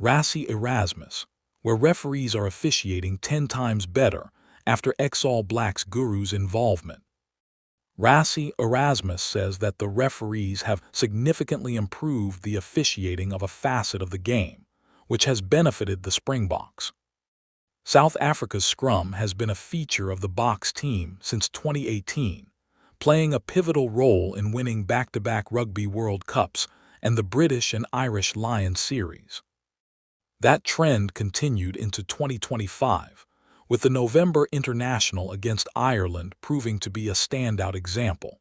Rassie Erasmus, where referees are officiating 10 times better after ex-All Blacks guru's involvement. Rassie Erasmus says that the referees have significantly improved the officiating of a facet of the game, which has benefited the Springboks. South Africa's scrum has been a feature of the Boks team since 2018, playing a pivotal role in winning back-to-back Rugby World Cups and the British and Irish Lions series. That trend continued into 2025, with the November International against Ireland proving to be a standout example.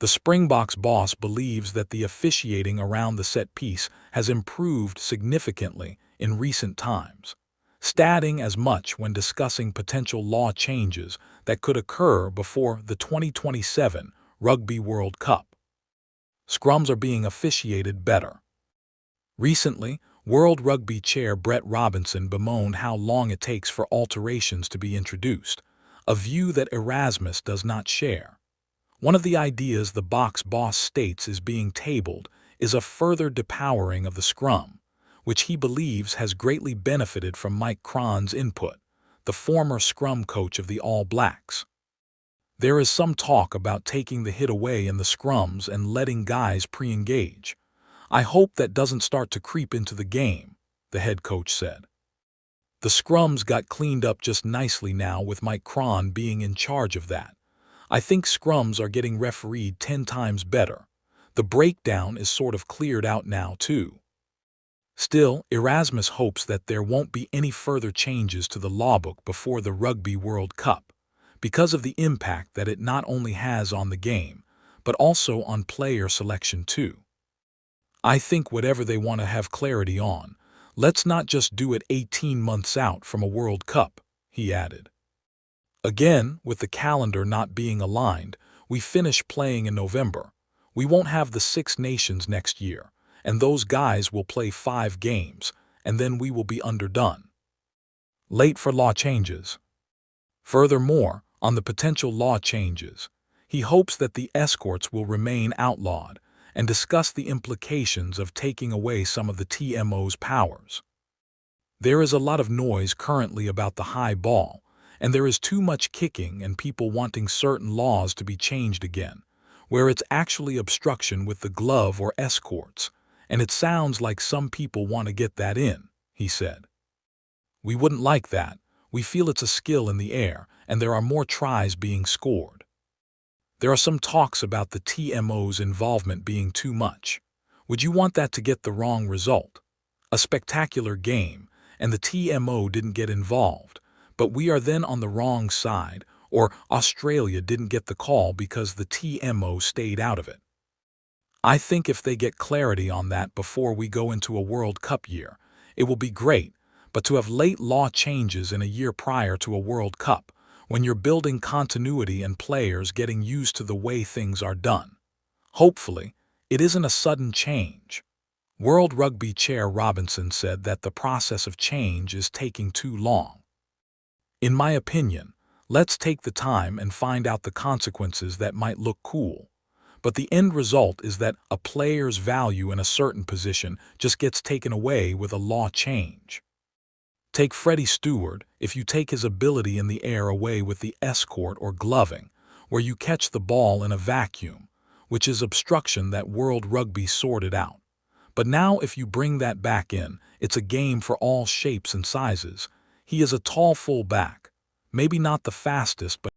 The Springboks boss believes that the officiating around the set piece has improved significantly in recent times, stating as much when discussing potential law changes that could occur before the 2027 Rugby World Cup. Scrums are being officiated better. Recently, World Rugby chair Brett Robinson bemoaned how long it takes for alterations to be introduced, a view that Erasmus does not share. One of the ideas the Boks boss states is being tabled is a further depowering of the scrum, which he believes has greatly benefited from Mike Cron's input, the former scrum coach of the All Blacks. There is some talk about taking the hit away in the scrums and letting guys pre-engage. I hope that doesn't start to creep into the game, the head coach said. The scrums got cleaned up just nicely now with Mike Cron being in charge of that. I think scrums are getting refereed 10 times better. The breakdown is sort of cleared out now too. Still, Erasmus hopes that there won't be any further changes to the lawbook before the Rugby World Cup, because of the impact that it not only has on the game, but also on player selection too. I think whatever they want to have clarity on, let's not just do it 18 months out from a World Cup, he added. Again, with the calendar not being aligned, we finish playing in November. We won't have the Six Nations next year, and those guys will play 5 games, and then we will be underdone. Late for law changes. Furthermore, on the potential law changes, he hopes that the escorts will remain outlawed and discuss the implications of taking away some of the TMO's powers. There is a lot of noise currently about the high ball, and there is too much kicking and people wanting certain laws to be changed again, where it's actually obstruction with the glove or escorts, and it sounds like some people want to get that in, he said. We wouldn't like that. We feel it's a skill in the air, and there are more tries being scored. There are some talks about the TMO's involvement being too much. Would you want that to get the wrong result? A spectacular game, and the TMO didn't get involved, but we are then on the wrong side, or Australia didn't get the call because the TMO stayed out of it. I think if they get clarity on that before we go into a World Cup year, it will be great, but to have late law changes in a year prior to a World Cup, when you're building continuity and players getting used to the way things are done. Hopefully, it isn't a sudden change. World Rugby chair Robinson said that the process of change is taking too long. In my opinion, let's take the time and find out the consequences that might look cool. But the end result is that a player's value in a certain position just gets taken away with a law change. Take Freddie Stewart. If you take his ability in the air away with the escort or gloving, where you catch the ball in a vacuum, which is obstruction that World Rugby sorted out. But now if you bring that back in, it's a game for all shapes and sizes. He is a tall full back, maybe not the fastest, but